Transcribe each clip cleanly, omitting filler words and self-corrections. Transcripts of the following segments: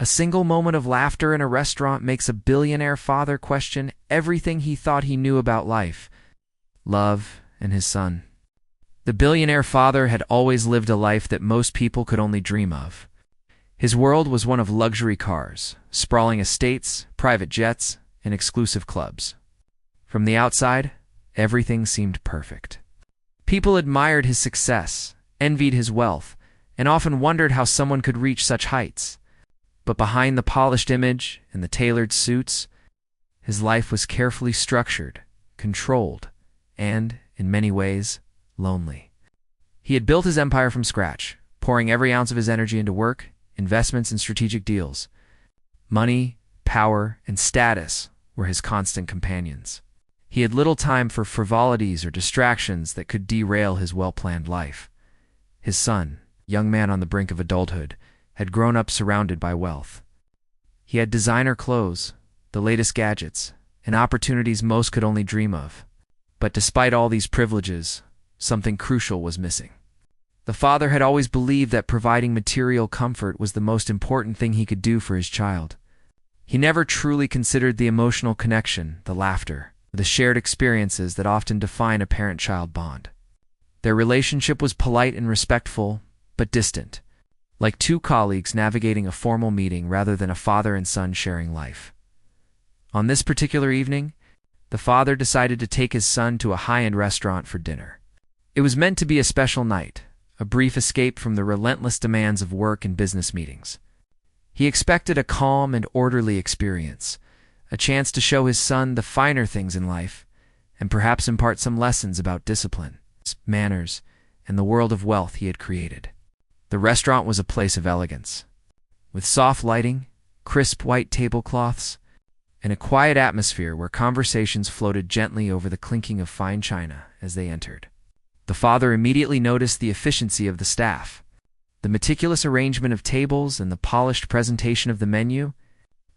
A single moment of laughter in a restaurant makes a billionaire father question everything he thought he knew about life, love, and his son. The billionaire father had always lived a life that most people could only dream of. His world was one of luxury cars, sprawling estates, private jets, and exclusive clubs. From the outside, everything seemed perfect. People admired his success, envied his wealth, and often wondered how someone could reach such heights. But behind the polished image and the tailored suits, his life was carefully structured, controlled, and, in many ways, lonely. He had built his empire from scratch, pouring every ounce of his energy into work, investments, and strategic deals. Money, power, and status were his constant companions. He had little time for frivolities or distractions that could derail his well-planned life. His son, young man on the brink of adulthood, had grown up surrounded by wealth. He had designer clothes, the latest gadgets, and opportunities most could only dream of. But despite all these privileges, something crucial was missing. The father had always believed that providing material comfort was the most important thing he could do for his child. He never truly considered the emotional connection, the laughter, the shared experiences that often define a parent-child bond. Their relationship was polite and respectful, but distant, like two colleagues navigating a formal meeting rather than a father and son sharing life. On this particular evening, the father decided to take his son to a high-end restaurant for dinner. It was meant to be a special night, a brief escape from the relentless demands of work and business meetings. He expected a calm and orderly experience, a chance to show his son the finer things in life, and perhaps impart some lessons about discipline, manners, and the world of wealth he had created. The restaurant was a place of elegance, with soft lighting, crisp white tablecloths, and a quiet atmosphere where conversations floated gently over the clinking of fine china as they entered. The father immediately noticed the efficiency of the staff, the meticulous arrangement of tables, and the polished presentation of the menu.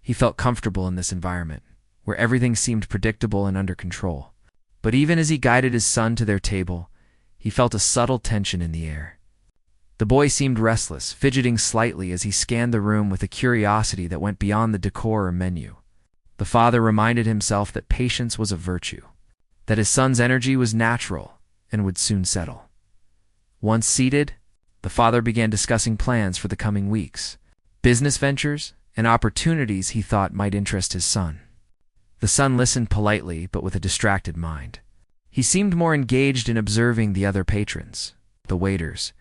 He felt comfortable in this environment, where everything seemed predictable and under control. But even as he guided his son to their table, he felt a subtle tension in the air. The boy seemed restless, fidgeting slightly as he scanned the room with a curiosity that went beyond the decor or menu. The father reminded himself that patience was a virtue, that his son's energy was natural and would soon settle. Once seated, the father began discussing plans for the coming weeks, business ventures, and opportunities he thought might interest his son. The son listened politely but with a distracted mind. He seemed more engaged in observing the other patrons, the waiters,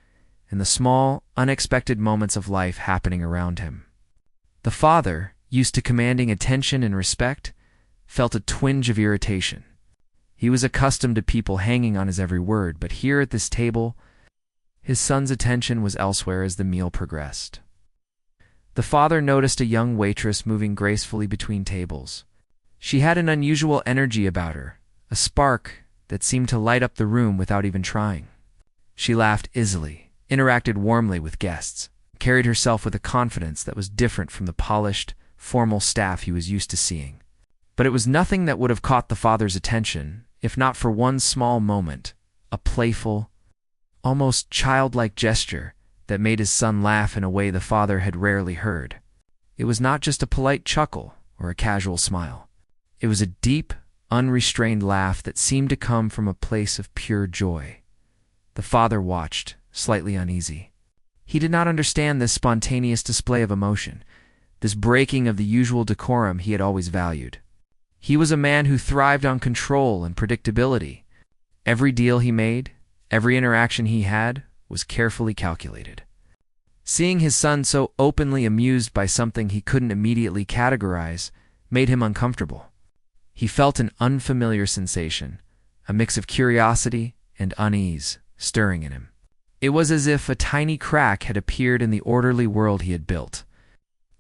and the small, unexpected moments of life happening around him. The father, used to commanding attention and respect, felt a twinge of irritation. He was accustomed to people hanging on his every word, but here at this table, his son's attention was elsewhere as the meal progressed. The father noticed a young waitress moving gracefully between tables. She had an unusual energy about her, a spark that seemed to light up the room without even trying. She laughed easily, interacted warmly with guests, carried herself with a confidence that was different from the polished, formal staff he was used to seeing. But it was nothing that would have caught the father's attention, if not for one small moment, a playful, almost childlike gesture that made his son laugh in a way the father had rarely heard. It was not just a polite chuckle or a casual smile. It was a deep, unrestrained laugh that seemed to come from a place of pure joy. The father watched, slightly uneasy. He did not understand this spontaneous display of emotion, this breaking of the usual decorum he had always valued. He was a man who thrived on control and predictability. Every deal he made, every interaction he had, was carefully calculated. Seeing his son so openly amused by something he couldn't immediately categorize made him uncomfortable. He felt an unfamiliar sensation, a mix of curiosity and unease, stirring in him. It was as if a tiny crack had appeared in the orderly world he had built,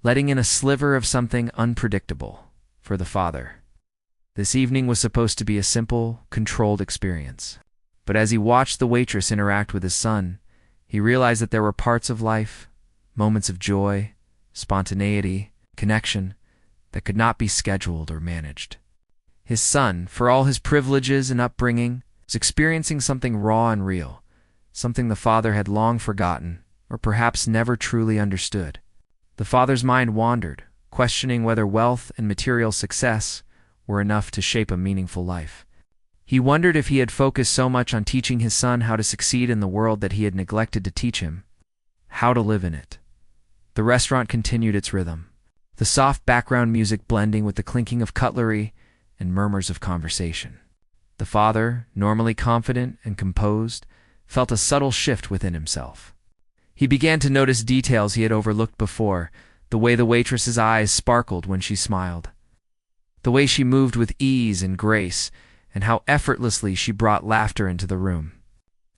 letting in a sliver of something unpredictable for the father. This evening was supposed to be a simple, controlled experience. But as he watched the waitress interact with his son, he realized that there were parts of life, moments of joy, spontaneity, connection, that could not be scheduled or managed. His son, for all his privileges and upbringing, was experiencing something raw and real, something the father had long forgotten, or perhaps never truly understood. The father's mind wandered, questioning whether wealth and material success were enough to shape a meaningful life. He wondered if he had focused so much on teaching his son how to succeed in the world that he had neglected to teach him how to live in it. The restaurant continued its rhythm, the soft background music blending with the clinking of cutlery and murmurs of conversation. The father, normally confident and composed, felt a subtle shift within himself. He began to notice details he had overlooked before, the way the waitress's eyes sparkled when she smiled, the way she moved with ease and grace, and how effortlessly she brought laughter into the room.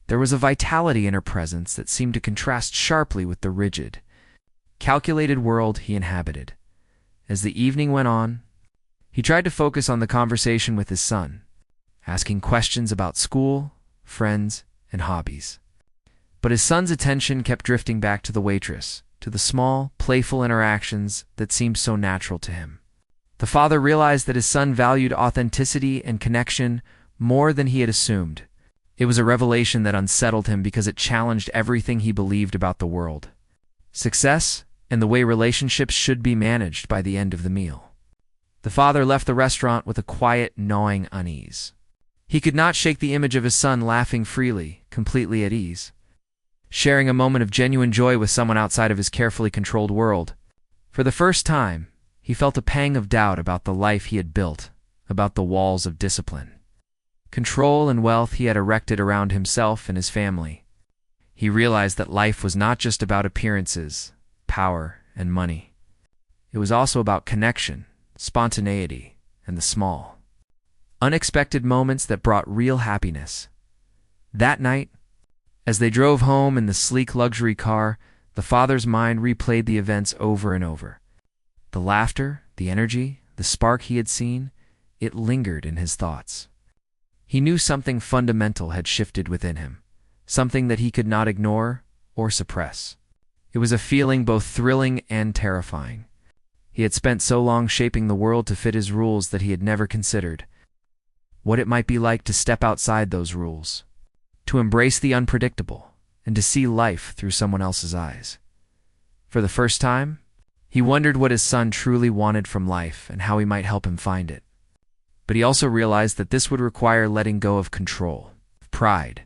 There was a vitality in her presence that seemed to contrast sharply with the rigid, calculated world he inhabited. As the evening went on, he tried to focus on the conversation with his son, asking questions about school, friends, and hobbies. But his son's attention kept drifting back to the waitress, to the small, playful interactions that seemed so natural to him. The father realized that his son valued authenticity and connection more than he had assumed. It was a revelation that unsettled him because it challenged everything he believed about the world, success, and the way relationships should be managed by the end of the meal. The father left the restaurant with a quiet, gnawing unease. He could not shake the image of his son laughing freely, completely at ease, sharing a moment of genuine joy with someone outside of his carefully controlled world. For the first time, he felt a pang of doubt about the life he had built, about the walls of discipline, control, and wealth he had erected around himself and his family. He realized that life was not just about appearances, power, and money. It was also about connection, spontaneity, and the small, unexpected moments that brought real happiness. That night, as they drove home in the sleek luxury car, the father's mind replayed the events over and over. The laughter, the energy, the spark he had seen, it lingered in his thoughts. He knew something fundamental had shifted within him, something that he could not ignore or suppress. It was a feeling both thrilling and terrifying. He had spent so long shaping the world to fit his rules that he had never considered what it might be like to step outside those rules, to embrace the unpredictable, and to see life through someone else's eyes. For the first time, he wondered what his son truly wanted from life and how he might help him find it. But he also realized that this would require letting go of control, of pride,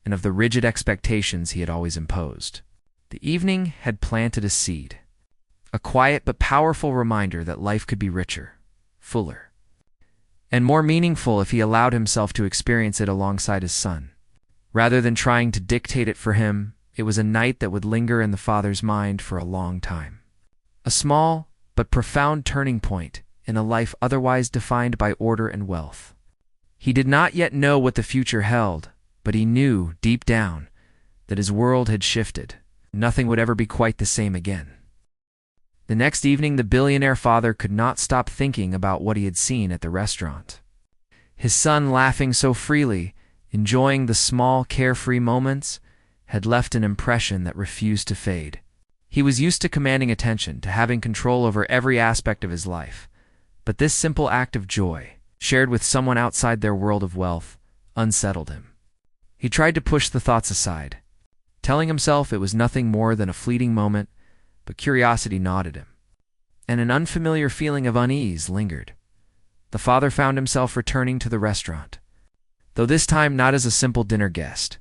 and of the rigid expectations he had always imposed. The evening had planted a seed, a quiet but powerful reminder that life could be richer, fuller, and more meaningful if he allowed himself to experience it alongside his son. Rather than trying to dictate it for him, it was a night that would linger in the father's mind for a long time. A small but profound turning point in a life otherwise defined by order and wealth. He did not yet know what the future held, but he knew, deep down, that his world had shifted. Nothing would ever be quite the same again. The next evening, the billionaire father could not stop thinking about what he had seen at the restaurant. His son, laughing so freely, enjoying the small, carefree moments, had left an impression that refused to fade. He was used to commanding attention, to having control over every aspect of his life. But this simple act of joy, shared with someone outside their world of wealth, unsettled him. He tried to push the thoughts aside, telling himself it was nothing more than a fleeting moment, but curiosity gnawed him, and an unfamiliar feeling of unease lingered. The father found himself returning to the restaurant, though this time not as a simple dinner guest.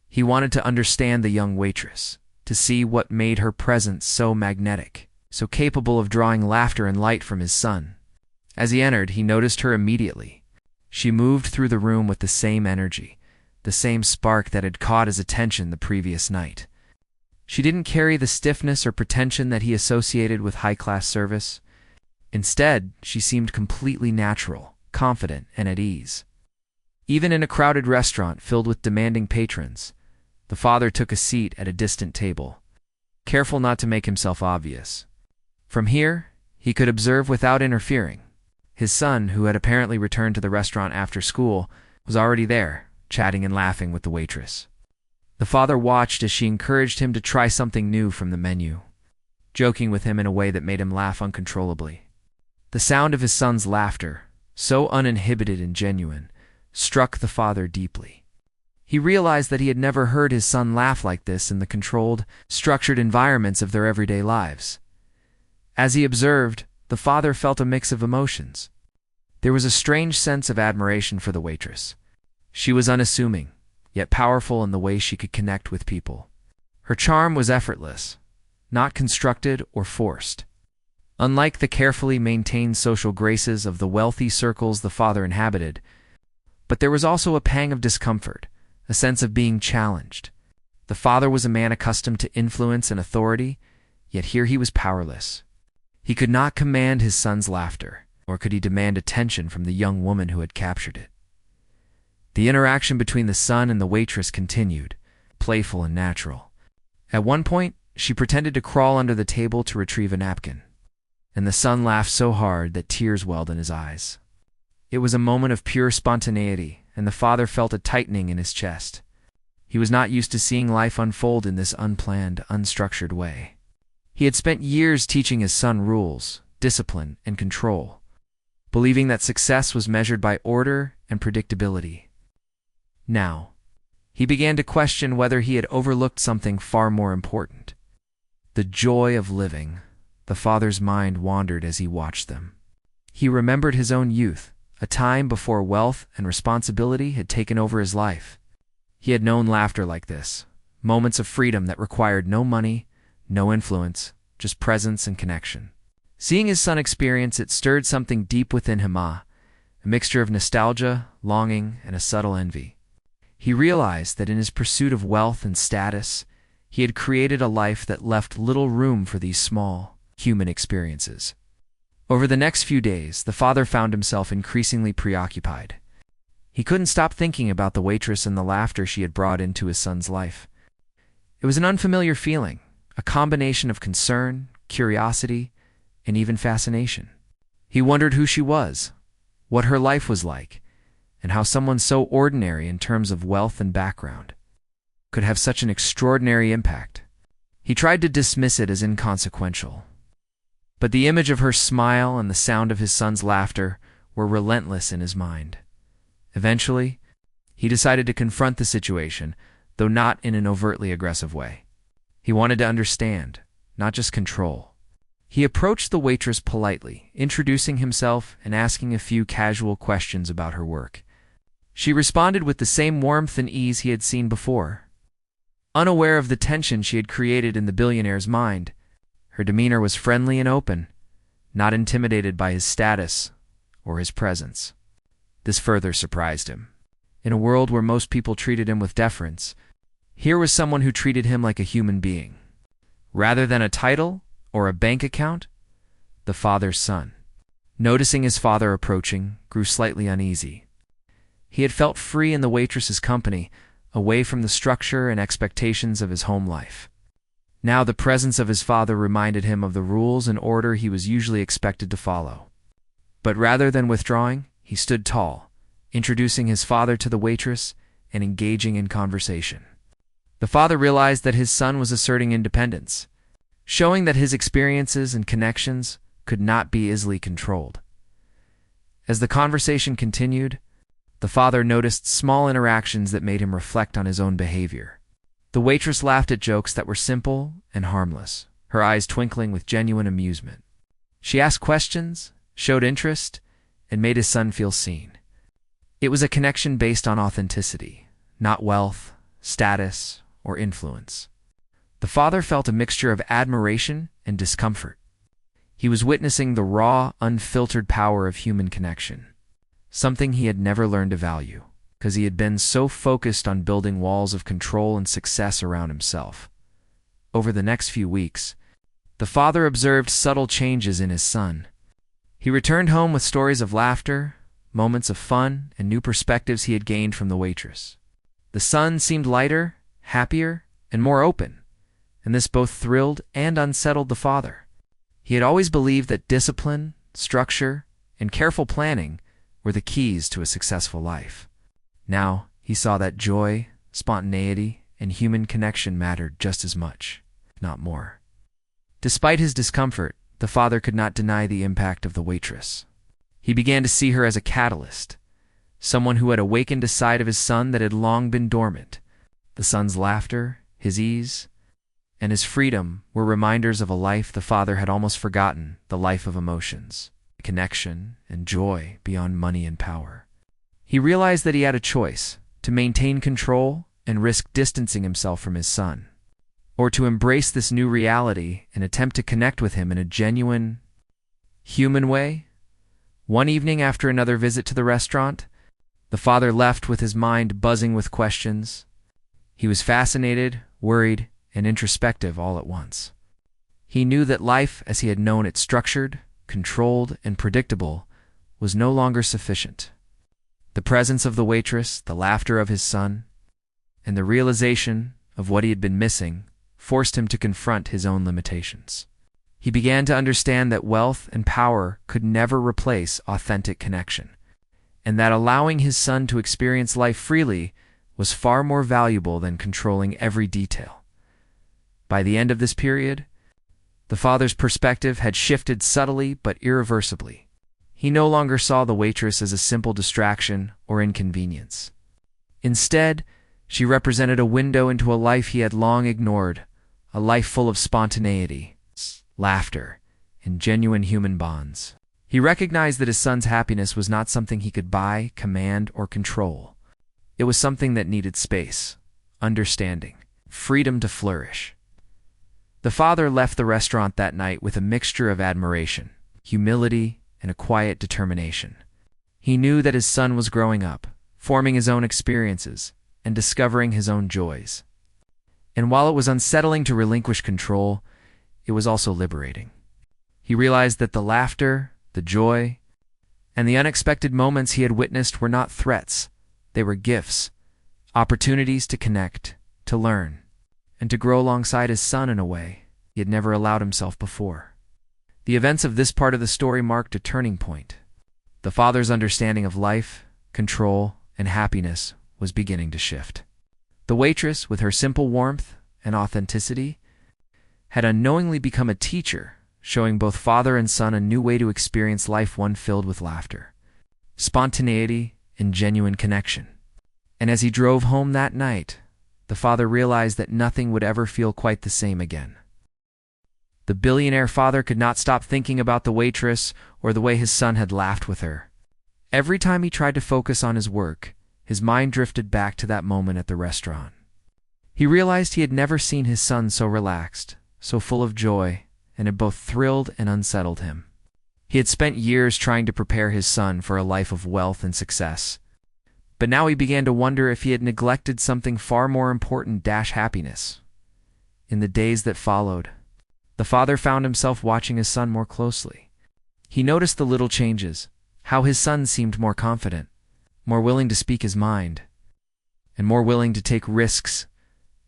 He wanted to understand the young waitress, to see what made her presence so magnetic, so capable of drawing laughter and light from his son. As he entered, he noticed her immediately. She moved through the room with the same energy, the same spark that had caught his attention the previous night. She didn't carry the stiffness or pretension that he associated with high-class service. Instead, she seemed completely natural, confident, and at ease. Even in a crowded restaurant filled with demanding patrons, the father took a seat at a distant table, careful not to make himself obvious. From here, he could observe without interfering. His son, who had apparently returned to the restaurant after school, was already there, chatting and laughing with the waitress. The father watched as she encouraged him to try something new from the menu, joking with him in a way that made him laugh uncontrollably. The sound of his son's laughter, so uninhibited and genuine, struck the father deeply. He realized that he had never heard his son laugh like this in the controlled, structured environments of their everyday lives. As he observed, the father felt a mix of emotions. There was a strange sense of admiration for the waitress. She was unassuming, yet powerful in the way she could connect with people. Her charm was effortless, not constructed or forced. Unlike the carefully maintained social graces of the wealthy circles the father inhabited, but there was also a pang of discomfort, a sense of being challenged. The father was a man accustomed to influence and authority, yet here he was powerless. He could not command his son's laughter, nor could he demand attention from the young woman who had captured it. The interaction between the son and the waitress continued, playful and natural. At one point, she pretended to crawl under the table to retrieve a napkin, and the son laughed so hard that tears welled in his eyes. It was a moment of pure spontaneity, and the father felt a tightening in his chest. He was not used to seeing life unfold in this unplanned, unstructured way. He had spent years teaching his son rules, discipline, and control, believing that success was measured by order and predictability. Now, he began to question whether he had overlooked something far more important. The joy of living. The father's mind wandered as he watched them. He remembered his own youth, a time before wealth and responsibility had taken over his life. He had known laughter like this, moments of freedom that required no money, no influence, just presence and connection. Seeing his son experience it stirred something deep within him, a mixture of nostalgia, longing, and a subtle envy. He realized that in his pursuit of wealth and status, he had created a life that left little room for these small, human experiences. Over the next few days, the father found himself increasingly preoccupied. He couldn't stop thinking about the waitress and the laughter she had brought into his son's life. It was an unfamiliar feeling, a combination of concern, curiosity, and even fascination. He wondered who she was, what her life was like, and how someone so ordinary in terms of wealth and background could have such an extraordinary impact. He tried to dismiss it as inconsequential, but the image of her smile and the sound of his son's laughter were relentless in his mind. Eventually, he decided to confront the situation, though not in an overtly aggressive way. He wanted to understand, not just control. He approached the waitress politely, introducing himself and asking a few casual questions about her work. She responded with the same warmth and ease he had seen before. Unaware of the tension she had created in the billionaire's mind, her demeanor was friendly and open, not intimidated by his status or his presence. This further surprised him. In a world where most people treated him with deference, here was someone who treated him like a human being. Rather than a title or a bank account, the father's son. Noticing his father approaching, grew slightly uneasy. He had felt free in the waitress's company, away from the structure and expectations of his home life. Now the presence of his father reminded him of the rules and order he was usually expected to follow. But rather than withdrawing, he stood tall, introducing his father to the waitress and engaging in conversation. The father realized that his son was asserting independence, showing that his experiences and connections could not be easily controlled. As the conversation continued, the father noticed small interactions that made him reflect on his own behavior. The waitress laughed at jokes that were simple and harmless, her eyes twinkling with genuine amusement. She asked questions, showed interest, and made his son feel seen. It was a connection based on authenticity, not wealth, status, or influence. The father felt a mixture of admiration and discomfort. He was witnessing the raw, unfiltered power of human connection, something he had never learned to value, because he had been so focused on building walls of control and success around himself. Over the next few weeks, the father observed subtle changes in his son. He returned home with stories of laughter, moments of fun, and new perspectives he had gained from the waitress. The son seemed lighter, happier, and more open, and this both thrilled and unsettled the father. He had always believed that discipline, structure, and careful planning were the keys to a successful life. Now, he saw that joy, spontaneity, and human connection mattered just as much, if not more. Despite his discomfort, the father could not deny the impact of the waitress. He began to see her as a catalyst, someone who had awakened a side of his son that had long been dormant. The son's laughter, his ease, and his freedom were reminders of a life the father had almost forgotten, the life of emotions, connection, and joy beyond money and power. He realized that he had a choice: to maintain control and risk distancing himself from his son, or to embrace this new reality and attempt to connect with him in a genuine, human way. One evening after another visit to the restaurant, the father left with his mind buzzing with questions. He was fascinated, worried, and introspective all at once. He knew that life, as he had known it structured, controlled, and predictable, was no longer sufficient. The presence of the waitress, the laughter of his son, and the realization of what he had been missing forced him to confront his own limitations. He began to understand that wealth and power could never replace authentic connection, and that allowing his son to experience life freely was far more valuable than controlling every detail. By the end of this period, the father's perspective had shifted subtly but irreversibly. He no longer saw the waitress as a simple distraction or inconvenience. Instead, she represented a window into a life he had long ignored, a life full of spontaneity, laughter, and genuine human bonds. He recognized that his son's happiness was not something he could buy, command, or control. It was something that needed space, understanding, freedom to flourish. The father left the restaurant that night with a mixture of admiration, humility, and a quiet determination. He knew that his son was growing up, forming his own experiences, and discovering his own joys. And while it was unsettling to relinquish control, it was also liberating. He realized that the laughter, the joy, and the unexpected moments he had witnessed were not threats. They were gifts, opportunities to connect, to learn, and to grow alongside his son in a way he had never allowed himself before. The events of this part of the story marked a turning point. The father's understanding of life, control, and happiness was beginning to shift. The waitress, with her simple warmth and authenticity, had unknowingly become a teacher, showing both father and son a new way to experience life, one filled with laughter, spontaneity, and genuine connection. And as he drove home that night, the father realized that nothing would ever feel quite the same again. The billionaire father could not stop thinking about the waitress or the way his son had laughed with her. Every time he tried to focus on his work, his mind drifted back to that moment at the restaurant. He realized he had never seen his son so relaxed, so full of joy, and it both thrilled and unsettled him. He had spent years trying to prepare his son for a life of wealth and success, but now he began to wonder if he had neglected something far more important: happiness. In the days that followed, the father found himself watching his son more closely. He noticed the little changes, how his son seemed more confident, more willing to speak his mind, and more willing to take risks,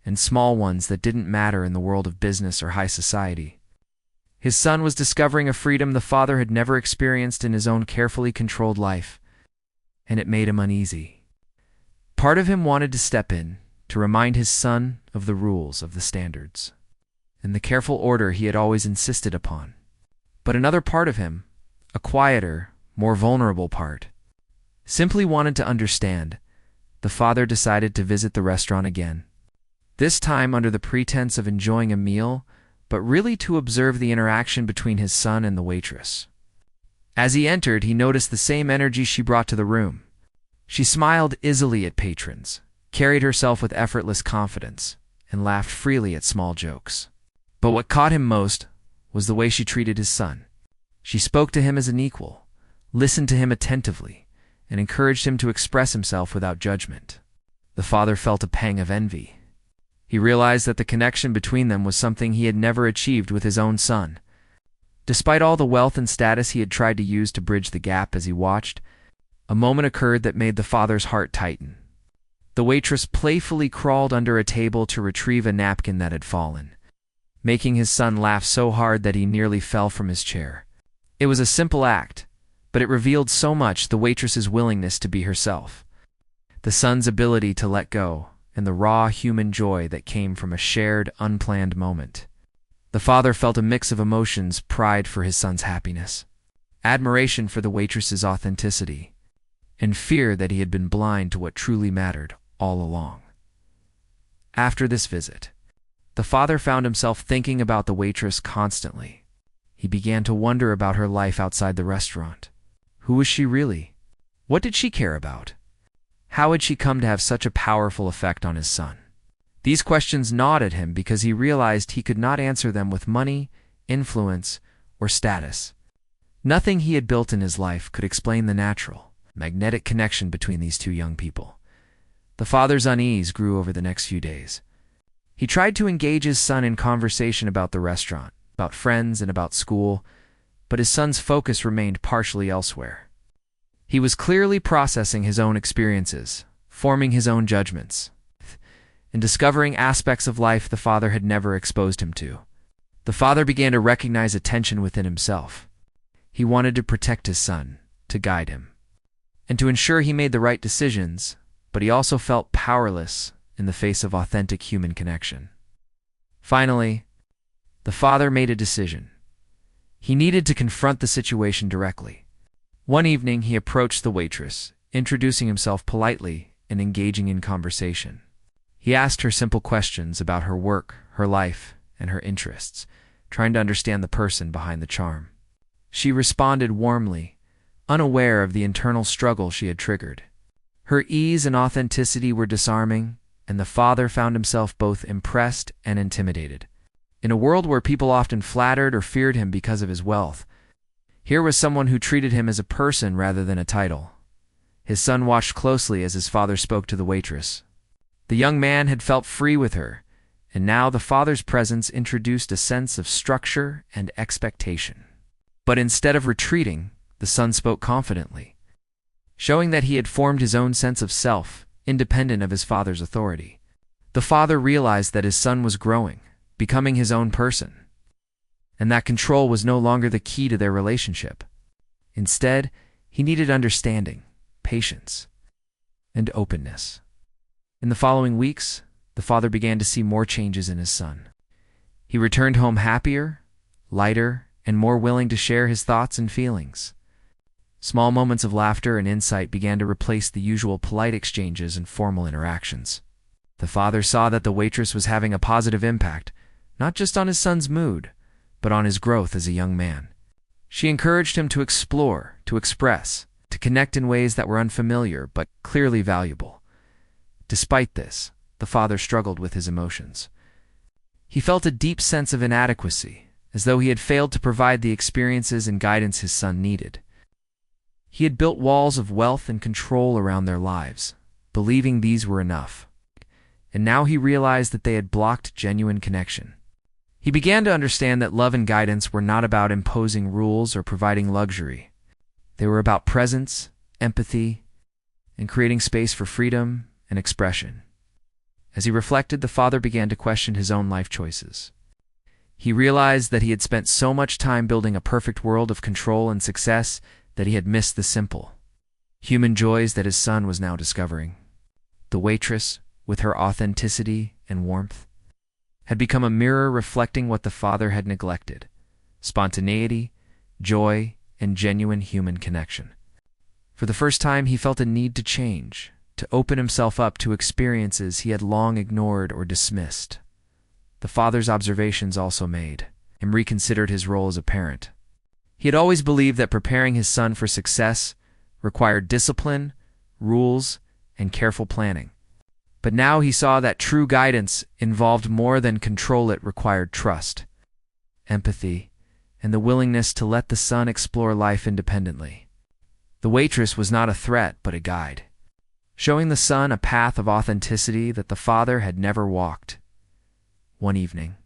and small ones that didn't matter in the world of business or high society. His son was discovering a freedom the father had never experienced in his own carefully controlled life, and it made him uneasy. Part of him wanted to step in, to remind his son of the rules, of the standards, and the careful order he had always insisted upon. But another part of him, a quieter, more vulnerable part, simply wanted to understand. The father decided to visit the restaurant again, this time under the pretense of enjoying a meal, but really to observe the interaction between his son and the waitress. As he entered, he noticed the same energy she brought to the room. She smiled easily at patrons, carried herself with effortless confidence, and laughed freely at small jokes. But what caught him most was the way she treated his son. She spoke to him as an equal, listened to him attentively, and encouraged him to express himself without judgment. The father felt a pang of envy. He realized that the connection between them was something he had never achieved with his own son. Despite all the wealth and status he had tried to use to bridge the gap, as he watched, a moment occurred that made the father's heart tighten. The waitress playfully crawled under a table to retrieve a napkin that had fallen, making his son laugh so hard that he nearly fell from his chair. It was a simple act, but it revealed so much: the waitress's willingness to be herself, the son's ability to let go, and the raw human joy that came from a shared, unplanned moment. The father felt a mix of emotions: pride for his son's happiness, admiration for the waitress's authenticity, and fear that he had been blind to what truly mattered all along. After this visit, The father found himself thinking about the waitress constantly. He began to wonder about her life outside the restaurant. Who was she really? What did she care about? How had she come to have such a powerful effect on his son? These questions gnawed at him because he realized he could not answer them with money, influence, or status. Nothing he had built in his life could explain the natural, magnetic connection between these two young people. The father's unease grew over the next few days. He tried to engage his son in conversation about the restaurant, about friends, and about school, but his son's focus remained partially elsewhere. He was clearly processing his own experiences, forming his own judgments, and discovering aspects of life the father had never exposed him to. The father began to recognize a tension within himself. He wanted to protect his son, to guide him, and to ensure he made the right decisions, but he also felt powerless in the face of authentic human connection. Finally, the father made a decision. He needed to confront the situation directly. One evening, he approached the waitress, introducing himself politely and engaging in conversation. He asked her simple questions about her work, her life, and her interests, trying to understand the person behind the charm. She responded warmly, unaware of the internal struggle she had triggered. Her ease and authenticity were disarming, and the father found himself both impressed and intimidated. In a world where people often flattered or feared him because of his wealth, here was someone who treated him as a person rather than a title. His son watched closely as his father spoke to the waitress. The young man had felt free with her, and now the father's presence introduced a sense of structure and expectation. But instead of retreating, the son spoke confidently, showing that he had formed his own sense of self, independent of his father's authority. The father realized that his son was growing, becoming his own person, and that control was no longer the key to their relationship. Instead, he needed understanding, patience, and openness. In the following weeks, the father began to see more changes in his son. He returned home happier, lighter, and more willing to share his thoughts and feelings. Small moments of laughter and insight began to replace the usual polite exchanges and formal interactions. The father saw that the waitress was having a positive impact, not just on his son's mood, but on his growth as a young man. She encouraged him to explore, to express, to connect in ways that were unfamiliar but clearly valuable. Despite this, the father struggled with his emotions. He felt a deep sense of inadequacy, as though he had failed to provide the experiences and guidance his son needed. He had built walls of wealth and control around their lives, believing these were enough. And now he realized that they had blocked genuine connection. He began to understand that love and guidance were not about imposing rules or providing luxury. They were about presence, empathy, and creating space for freedom and expression. As he reflected, the father began to question his own life choices. He realized that he had spent so much time building a perfect world of control and success that he had missed the simple, human joys that his son was now discovering. The waitress, with her authenticity and warmth, had become a mirror reflecting what the father had neglected: spontaneity, joy, and genuine human connection. For the first time, he felt a need to change, to open himself up to experiences he had long ignored or dismissed. The father's observations also made him reconsider his role as a parent. He had always believed that preparing his son for success required discipline, rules, and careful planning. But now he saw that true guidance involved more than control. It required trust, empathy, and the willingness to let the son explore life independently. The waitress was not a threat, but a guide, showing the son a path of authenticity that the father had never walked. One evening,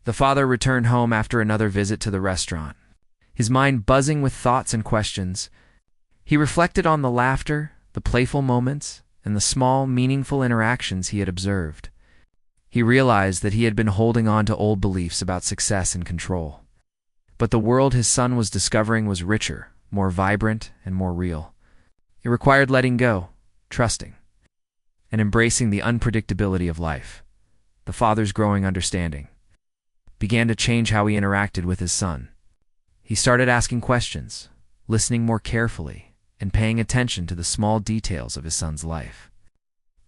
the father returned home after another visit to the restaurant, his mind buzzing with thoughts and questions. He reflected on the laughter, the playful moments, and the small, meaningful interactions he had observed. He realized that he had been holding on to old beliefs about success and control. But the world his son was discovering was richer, more vibrant, and more real. It required letting go, trusting, and embracing the unpredictability of life. The father's growing understanding began to change how he interacted with his son. He started asking questions, listening more carefully, and paying attention to the small details of his son's life.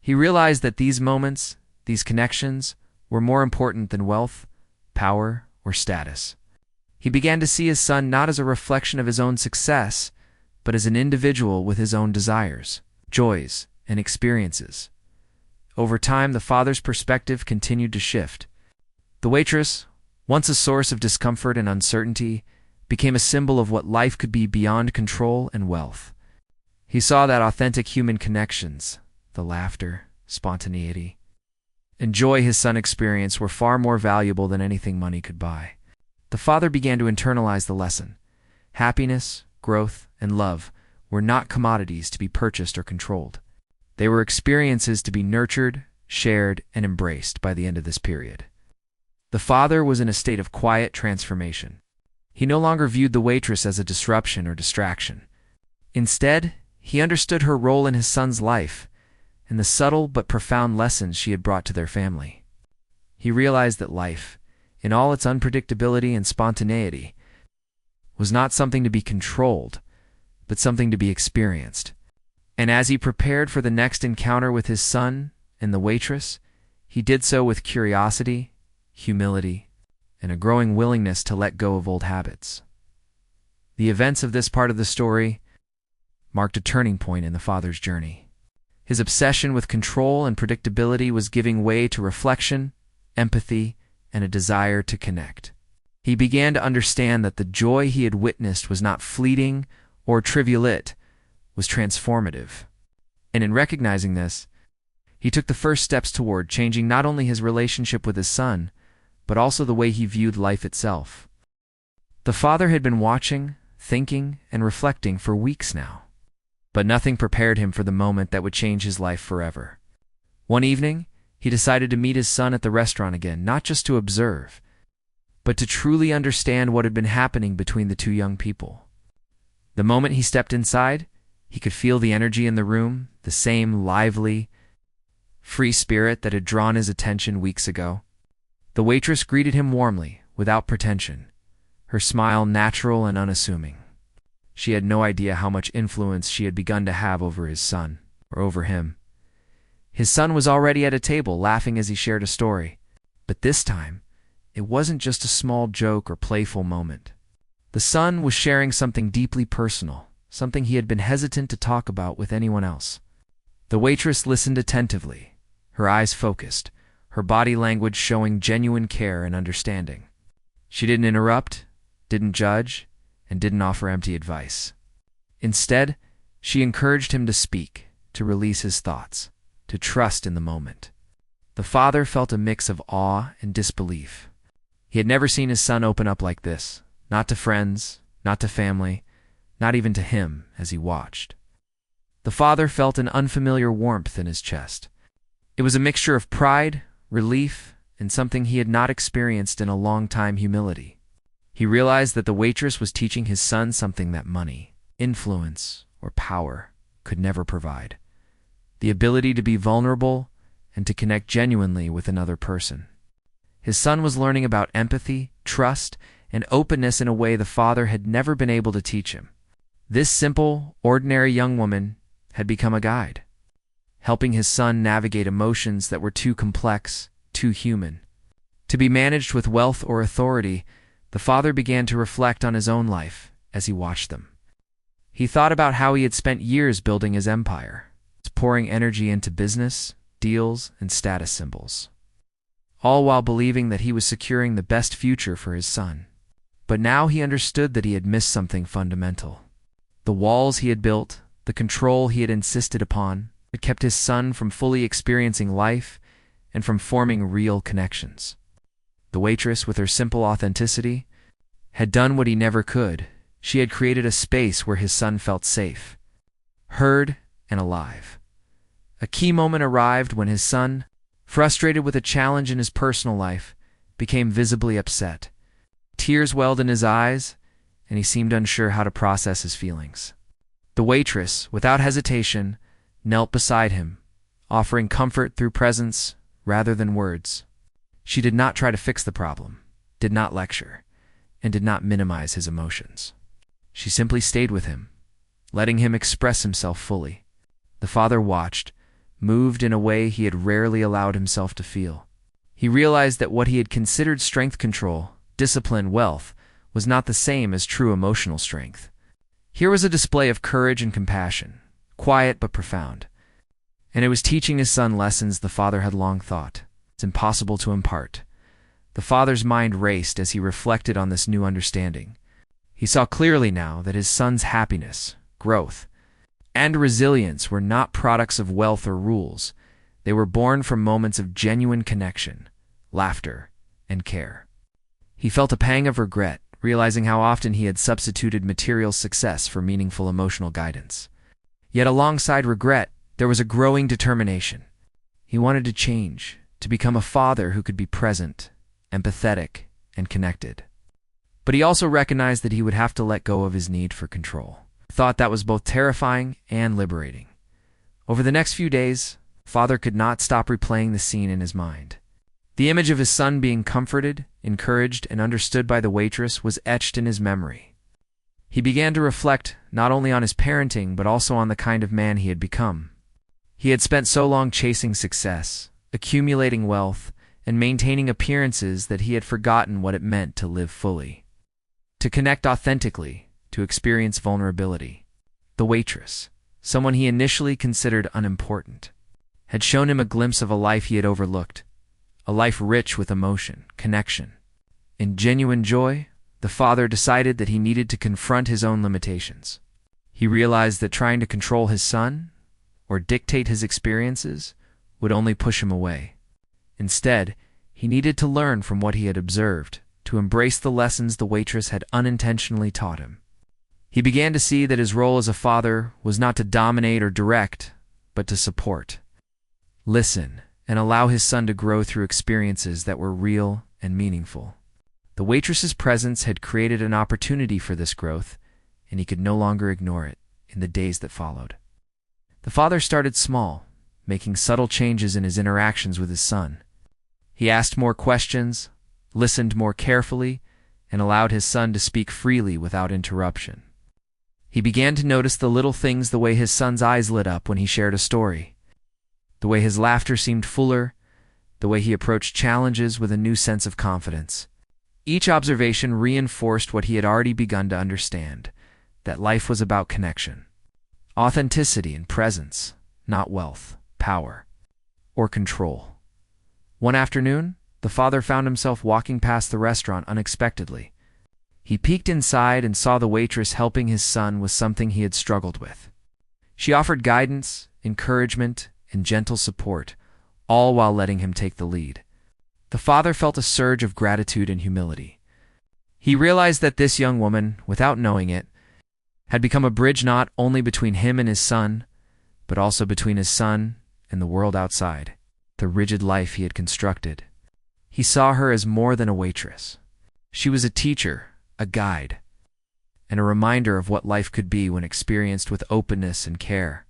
He realized that these moments, these connections, were more important than wealth, power, or status. He began to see his son not as a reflection of his own success, but as an individual with his own desires, joys, and experiences. Over time, the father's perspective continued to shift. The waitress, once a source of discomfort and uncertainty, became a symbol of what life could be beyond control and wealth. He saw that authentic human connections, the laughter, spontaneity, and joy his son experienced were far more valuable than anything money could buy. The father began to internalize the lesson. Happiness, growth, and love were not commodities to be purchased or controlled. They were experiences to be nurtured, shared, and embraced by the end of this period. The father was in a state of quiet transformation. He no longer viewed the waitress as a disruption or distraction. Instead, he understood her role in his son's life and the subtle but profound lessons she had brought to their family. He realized that life, in all its unpredictability and spontaneity, was not something to be controlled, but something to be experienced. And as he prepared for the next encounter with his son and the waitress, he did so with curiosity, humility, and a growing willingness to let go of old habits. The events of this part of the story marked a turning point in the father's journey. His obsession with control and predictability was giving way to reflection, empathy, and a desire to connect. He began to understand that the joy he had witnessed was not fleeting or trivial, it was transformative. And in recognizing this, he took the first steps toward changing not only his relationship with his son, but also the way he viewed life itself. The father had been watching, thinking, and reflecting for weeks now, but nothing prepared him for the moment that would change his life forever. One evening, he decided to meet his son at the restaurant again, not just to observe, but to truly understand what had been happening between the two young people. The moment he stepped inside, he could feel the energy in the room, the same lively, free spirit that had drawn his attention weeks ago. The waitress greeted him warmly, without pretension, her smile natural and unassuming. She had no idea how much influence she had begun to have over his son, or over him. His son was already at a table, laughing as he shared a story. But this time, it wasn't just a small joke or playful moment. The son was sharing something deeply personal, something he had been hesitant to talk about with anyone else. The waitress listened attentively, her eyes focused, her body language showing genuine care and understanding. She didn't interrupt, didn't judge, and didn't offer empty advice. Instead, she encouraged him to speak, to release his thoughts, to trust in the moment. The father felt a mix of awe and disbelief. He had never seen his son open up like this, not to friends, not to family, not even to him as he watched. The father felt an unfamiliar warmth in his chest. It was a mixture of pride, relief, and something he had not experienced in a long time, humility. He realized that the waitress was teaching his son something that money, influence, or power could never provide: the ability to be vulnerable and to connect genuinely with another person. His son was learning about empathy, trust, and openness in a way the father had never been able to teach him. This simple, ordinary young woman had become a guide, helping his son navigate emotions that were too complex, too human to be managed with wealth or authority. The father began to reflect on his own life as he watched them. He thought about how he had spent years building his empire, pouring energy into business, deals, and status symbols, all while believing that he was securing the best future for his son. But now he understood that he had missed something fundamental. The walls he had built, the control he had insisted upon, had kept his son from fully experiencing life and from forming real connections. The waitress, with her simple authenticity, had done what he never could. She had created a space where his son felt safe, heard, and alive. A key moment arrived when his son, frustrated with a challenge in his personal life, became visibly upset. Tears welled in his eyes, and he seemed unsure how to process his feelings. The waitress, without hesitation, knelt beside him, offering comfort through presence rather than words. She did not try to fix the problem, did not lecture, and did not minimize his emotions. She simply stayed with him, letting him express himself fully. The father watched, moved in a way he had rarely allowed himself to feel. He realized that what he had considered strength, control, discipline, wealth, was not the same as true emotional strength. Here was a display of courage and compassion, quiet but profound. And it was teaching his son lessons the father had long thought it's impossible to impart. The father's mind raced as he reflected on this new understanding. He saw clearly now that his son's happiness, growth, and resilience were not products of wealth or rules. They were born from moments of genuine connection, laughter, and care. He felt a pang of regret, realizing how often he had substituted material success for meaningful emotional guidance. Yet alongside regret, there was a growing determination. He wanted to change, to become a father who could be present, empathetic, and connected. But he also recognized that he would have to let go of his need for control. A thought that was both terrifying and liberating. Over the next few days, father could not stop replaying the scene in his mind. The image of his son being comforted, encouraged, and understood by the waitress was etched in his memory. He began to reflect not only on his parenting but also on the kind of man he had become. He had spent so long chasing success, accumulating wealth, and maintaining appearances that he had forgotten what it meant to live fully. To connect authentically, to experience vulnerability. The waitress, someone he initially considered unimportant, had shown him a glimpse of a life he had overlooked, a life rich with emotion, connection. In genuine joy, the father decided that he needed to confront his own limitations. He realized that trying to control his son, or dictate his experiences, would only push him away. Instead, he needed to learn from what he had observed, to embrace the lessons the waitress had unintentionally taught him. He began to see that his role as a father was not to dominate or direct, but to support, listen, and allow his son to grow through experiences that were real and meaningful. The waitress's presence had created an opportunity for this growth, and he could no longer ignore it in the days that followed. The father started small, making subtle changes in his interactions with his son. He asked more questions, listened more carefully, and allowed his son to speak freely without interruption. He began to notice the little things, the way his son's eyes lit up when he shared a story, the way his laughter seemed fuller, the way he approached challenges with a new sense of confidence. Each observation reinforced what he had already begun to understand, that life was about connection, authenticity, and presence, not wealth, power, or control. One afternoon, the father found himself walking past the restaurant unexpectedly. He peeked inside and saw the waitress helping his son with something he had struggled with. She offered guidance, encouragement, and gentle support, all while letting him take the lead. The father felt a surge of gratitude and humility. He realized that this young woman, without knowing it, had become a bridge not only between him and his son, but also between his son and the world outside, the rigid life he had constructed. He saw her as more than a waitress. She was a teacher, a guide, and a reminder of what life could be when experienced with openness and care.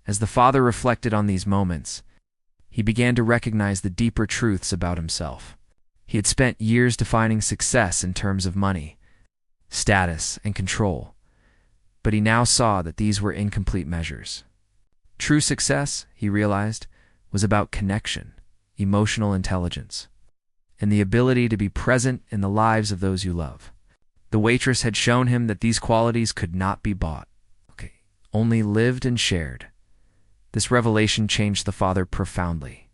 As the father reflected on these moments, he began to recognize the deeper truths about himself. He had spent years defining success in terms of money, status, and control, but he now saw that these were incomplete measures. True success, he realized, was about connection, emotional intelligence, and the ability to be present in the lives of those you love. The waitress had shown him that these qualities could not be bought, only lived and shared. This revelation changed the father profoundly.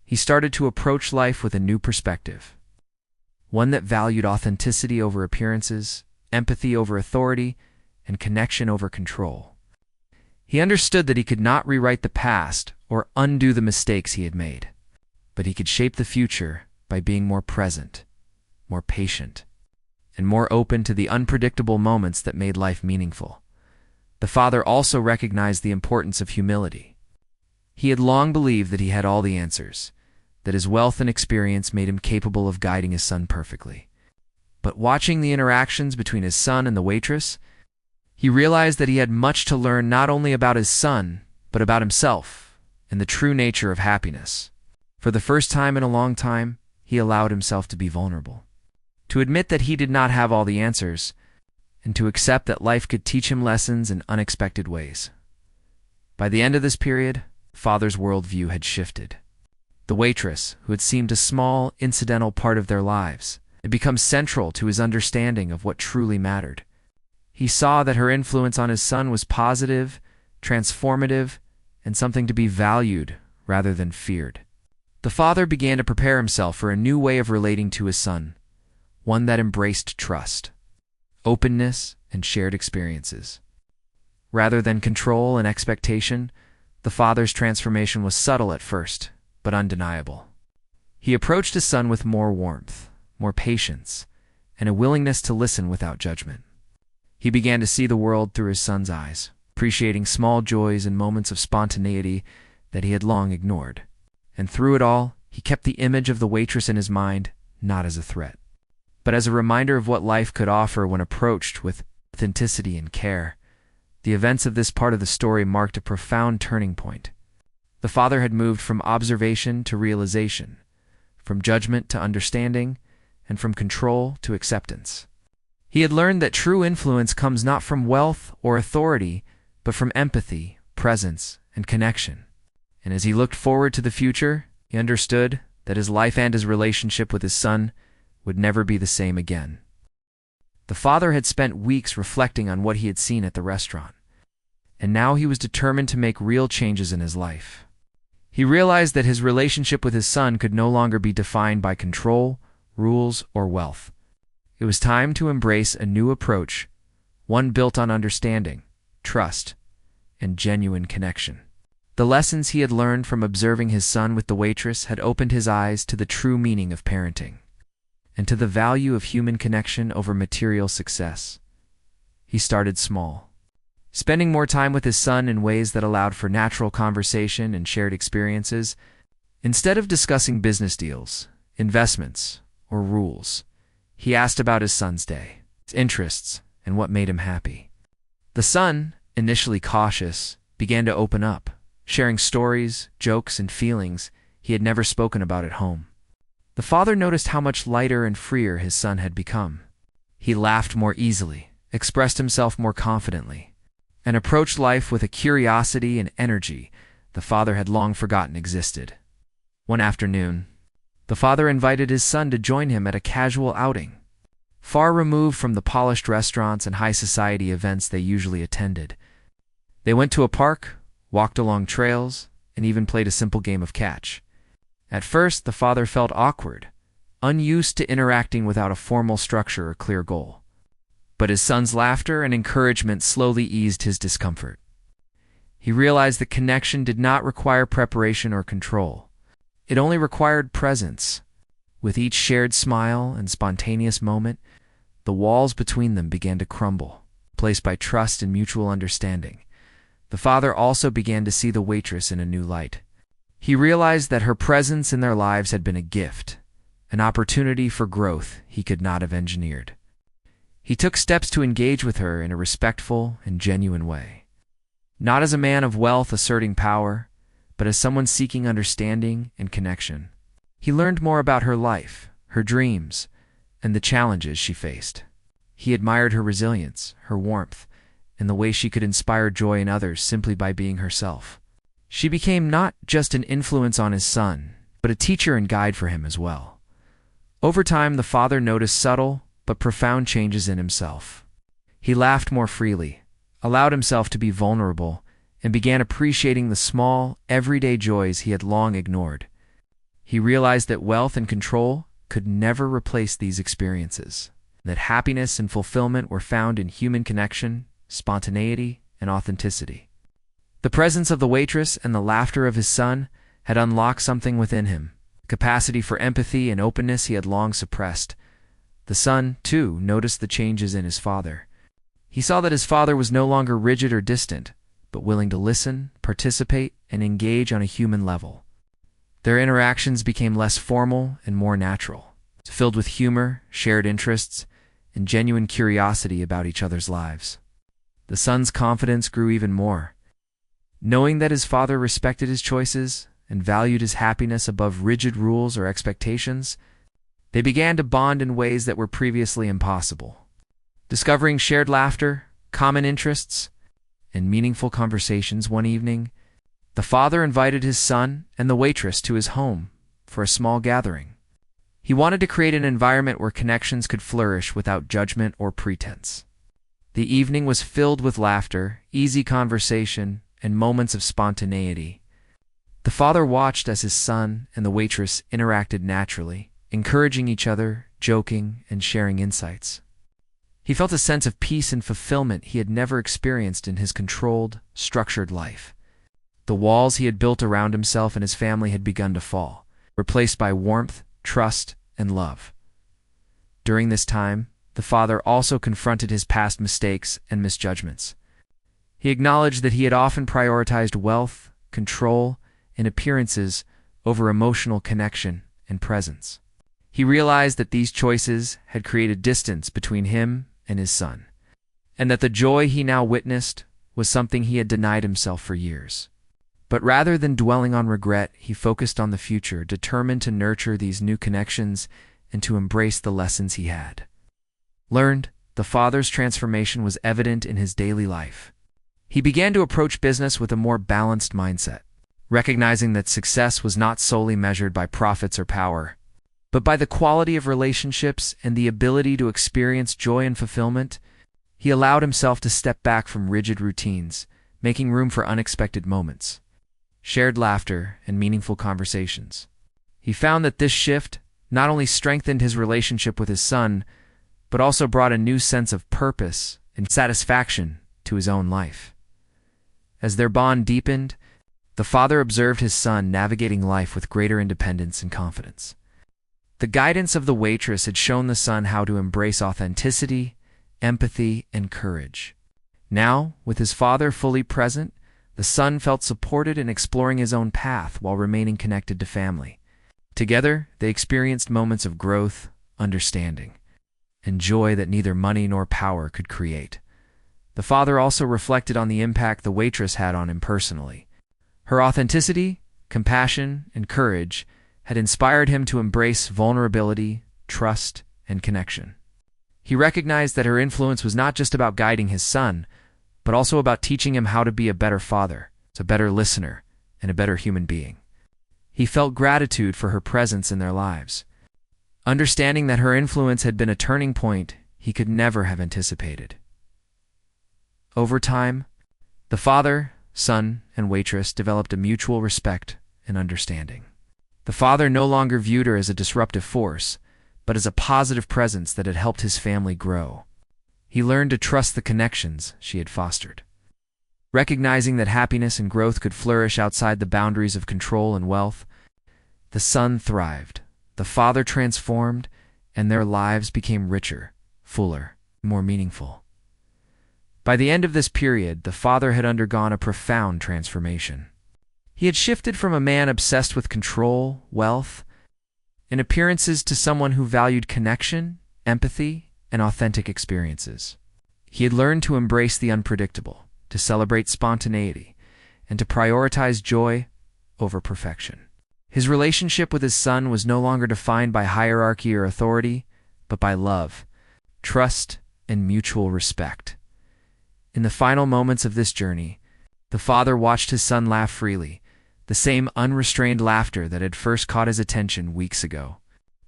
He started to approach life with a new perspective, one that valued authenticity over appearances, empathy over authority, and connection over control. He understood that he could not rewrite the past or undo the mistakes he had made, but he could shape the future by being more present, more patient, and more open to the unpredictable moments that made life meaningful. The father also recognized the importance of humility. He had long believed that he had all the answers, that his wealth and experience made him capable of guiding his son perfectly. But watching the interactions between his son and the waitress, he realized that he had much to learn, not only about his son, but about himself and the true nature of happiness. For the first time in a long time, he allowed himself to be vulnerable, to admit that he did not have all the answers, and to accept that life could teach him lessons in unexpected ways. By the end of this period, father's worldview had shifted. The waitress, who had seemed a small, incidental part of their lives, had become central to his understanding of what truly mattered. He saw that her influence on his son was positive, transformative, and something to be valued rather than feared. The father began to prepare himself for a new way of relating to his son, one that embraced trust, openness, and shared experiences. Rather than control and expectation, the father's transformation was subtle at first, but undeniable. He approached his son with more warmth, more patience, and a willingness to listen without judgment. He began to see the world through his son's eyes, appreciating small joys and moments of spontaneity that he had long ignored. And through it all, he kept the image of the waitress in his mind, not as a threat, but as a reminder of what life could offer when approached with authenticity and care. The events of this part of the story marked a profound turning point. The father had moved from observation to realization, from judgment to understanding, and from control to acceptance. He had learned that true influence comes not from wealth or authority, but from empathy, presence, and connection. And as he looked forward to the future, he understood that his life and his relationship with his son would never be the same again. The father had spent weeks reflecting on what he had seen at the restaurant, and now he was determined to make real changes in his life. He realized that his relationship with his son could no longer be defined by control, rules, or wealth. It was time to embrace a new approach, one built on understanding, trust, and genuine connection. The lessons he had learned from observing his son with the waitress had opened his eyes to the true meaning of parenting, and to the value of human connection over material success. He started small, spending more time with his son in ways that allowed for natural conversation and shared experiences. Instead of discussing business deals, investments, or rules, he asked about his son's day, his interests, and what made him happy. The son, initially cautious, began to open up, sharing stories, jokes, and feelings he had never spoken about at home. The father noticed how much lighter and freer his son had become. He laughed more easily, expressed himself more confidently, and approached life with a curiosity and energy the father had long forgotten existed. One afternoon, the father invited his son to join him at a casual outing, far removed from the polished restaurants and high society events they usually attended. They went to a park, walked along trails, and even played a simple game of catch. At first, the father felt awkward, unused to interacting without a formal structure or clear goal. But his son's laughter and encouragement slowly eased his discomfort. He realized that connection did not require preparation or control. It only required presence. With each shared smile and spontaneous moment, the walls between them began to crumble, replaced by trust and mutual understanding. The father also began to see the waitress in a new light. He realized that her presence in their lives had been a gift, an opportunity for growth he could not have engineered. He took steps to engage with her in a respectful and genuine way. Not as a man of wealth asserting power, but as someone seeking understanding and connection. He learned more about her life, her dreams, and the challenges she faced. He admired her resilience, her warmth, and the way she could inspire joy in others simply by being herself. She became not just an influence on his son, but a teacher and guide for him as well. Over time, the father noticed subtle but profound changes in himself. He laughed more freely, allowed himself to be vulnerable, and began appreciating the small, everyday joys he had long ignored. He realized that wealth and control could never replace these experiences, that happiness and fulfillment were found in human connection, spontaneity, and authenticity. The presence of the waitress and the laughter of his son had unlocked something within him, a capacity for empathy and openness he had long suppressed. The son, too, noticed the changes in his father. He saw that his father was no longer rigid or distant, but willing to listen, participate, and engage on a human level. Their interactions became less formal and more natural, filled with humor, shared interests, and genuine curiosity about each other's lives. The son's confidence grew even more. Knowing that his father respected his choices and valued his happiness above rigid rules or expectations, they began to bond in ways that were previously impossible. Discovering shared laughter, common interests, and meaningful conversations one evening, the father invited his son and the waitress to his home for a small gathering. He wanted to create an environment where connections could flourish without judgment or pretense. The evening was filled with laughter, easy conversation, and moments of spontaneity. The father watched as his son and the waitress interacted naturally, encouraging each other, joking, and sharing insights. He felt a sense of peace and fulfillment he had never experienced in his controlled, structured life. The walls he had built around himself and his family had begun to fall, replaced by warmth, trust, and love. During this time, the father also confronted his past mistakes and misjudgments. He acknowledged that he had often prioritized wealth, control, and appearances over emotional connection and presence. He realized that these choices had created distance between him and his son, and that the joy he now witnessed was something he had denied himself for years. But rather than dwelling on regret, he focused on the future, determined to nurture these new connections and to embrace the lessons he had learned. The father's transformation was evident in his daily life. He began to approach business with a more balanced mindset, recognizing that success was not solely measured by profits or power, but by the quality of relationships and the ability to experience joy and fulfillment. He allowed himself to step back from rigid routines, making room for unexpected moments, shared laughter, and meaningful conversations. He found that this shift not only strengthened his relationship with his son, but also brought a new sense of purpose and satisfaction to his own life. As their bond deepened, the father observed his son navigating life with greater independence and confidence. The guidance of the waitress had shown the son how to embrace authenticity, empathy, and courage. Now, with his father fully present, the son felt supported in exploring his own path while remaining connected to family. Together, they experienced moments of growth, understanding, and joy that neither money nor power could create. The father also reflected on the impact the waitress had on him personally. Her authenticity, compassion, and courage had inspired him to embrace vulnerability, trust, and connection. He recognized that her influence was not just about guiding his son, but also about teaching him how to be a better father, a better listener, and a better human being. He felt gratitude for her presence in their lives, understanding that her influence had been a turning point he could never have anticipated. Over time, the father, son, and waitress developed a mutual respect and understanding. The father no longer viewed her as a disruptive force, but as a positive presence that had helped his family grow. He learned to trust the connections she had fostered. Recognizing that happiness and growth could flourish outside the boundaries of control and wealth, the son thrived, the father transformed, and their lives became richer, fuller, more meaningful. By the end of this period, the father had undergone a profound transformation. He had shifted from a man obsessed with control, wealth, and appearances to someone who valued connection, empathy, and authentic experiences. He had learned to embrace the unpredictable, to celebrate spontaneity, and to prioritize joy over perfection. His relationship with his son was no longer defined by hierarchy or authority, but by love, trust, and mutual respect. In the final moments of this journey, the father watched his son laugh freely, the same unrestrained laughter that had first caught his attention weeks ago.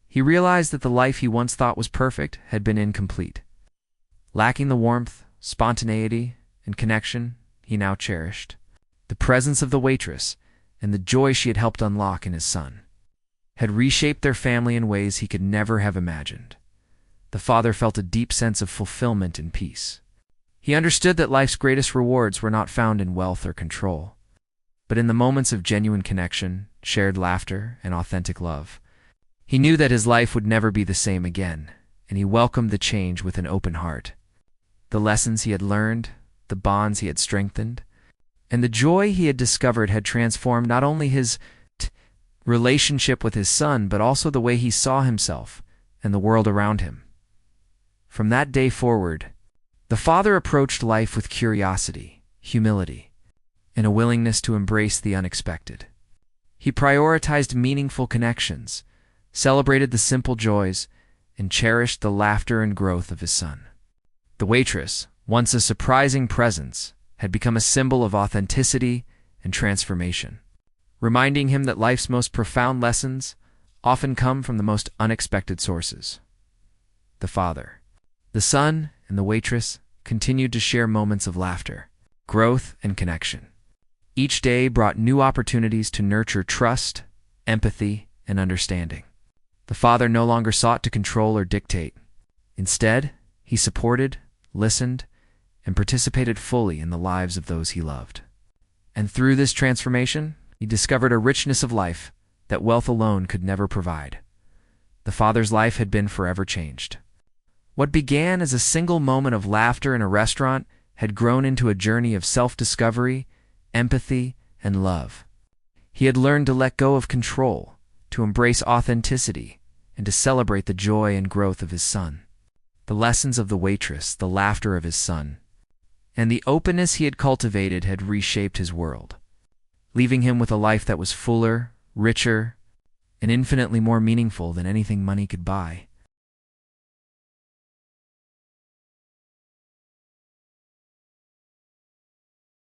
He realized that the life he once thought was perfect had been incomplete, lacking the warmth, spontaneity, and connection he now cherished. The presence of the waitress and the joy she had helped unlock in his son had reshaped their family in ways he could never have imagined. The father felt a deep sense of fulfillment and peace. He understood that life's greatest rewards were not found in wealth or control, but in the moments of genuine connection, shared laughter, and authentic love. He knew that his life would never be the same again, and he welcomed the change with an open heart. The lessons he had learned, the bonds he had strengthened, and the joy he had discovered had transformed not only his relationship with his son, but also the way he saw himself and the world around him. From that day forward, the father approached life with curiosity, humility, and a willingness to embrace the unexpected. He prioritized meaningful connections, celebrated the simple joys, and cherished the laughter and growth of his son. The waitress, once a surprising presence, had become a symbol of authenticity and transformation, reminding him that life's most profound lessons often come from the most unexpected sources. The father. The son and the waitress continued to share moments of laughter, growth, and connection. Each day brought new opportunities to nurture trust, empathy, and understanding. The father no longer sought to control or dictate. Instead, he supported, listened, and participated fully in the lives of those he loved. And through this transformation, he discovered a richness of life that wealth alone could never provide. The father's life had been forever changed. What began as a single moment of laughter in a restaurant had grown into a journey of self-discovery, empathy, and love. He had learned to let go of control, to embrace authenticity, and to celebrate the joy and growth of his son. The lessons of the waitress, the laughter of his son, and the openness he had cultivated had reshaped his world, leaving him with a life that was fuller, richer, and infinitely more meaningful than anything money could buy.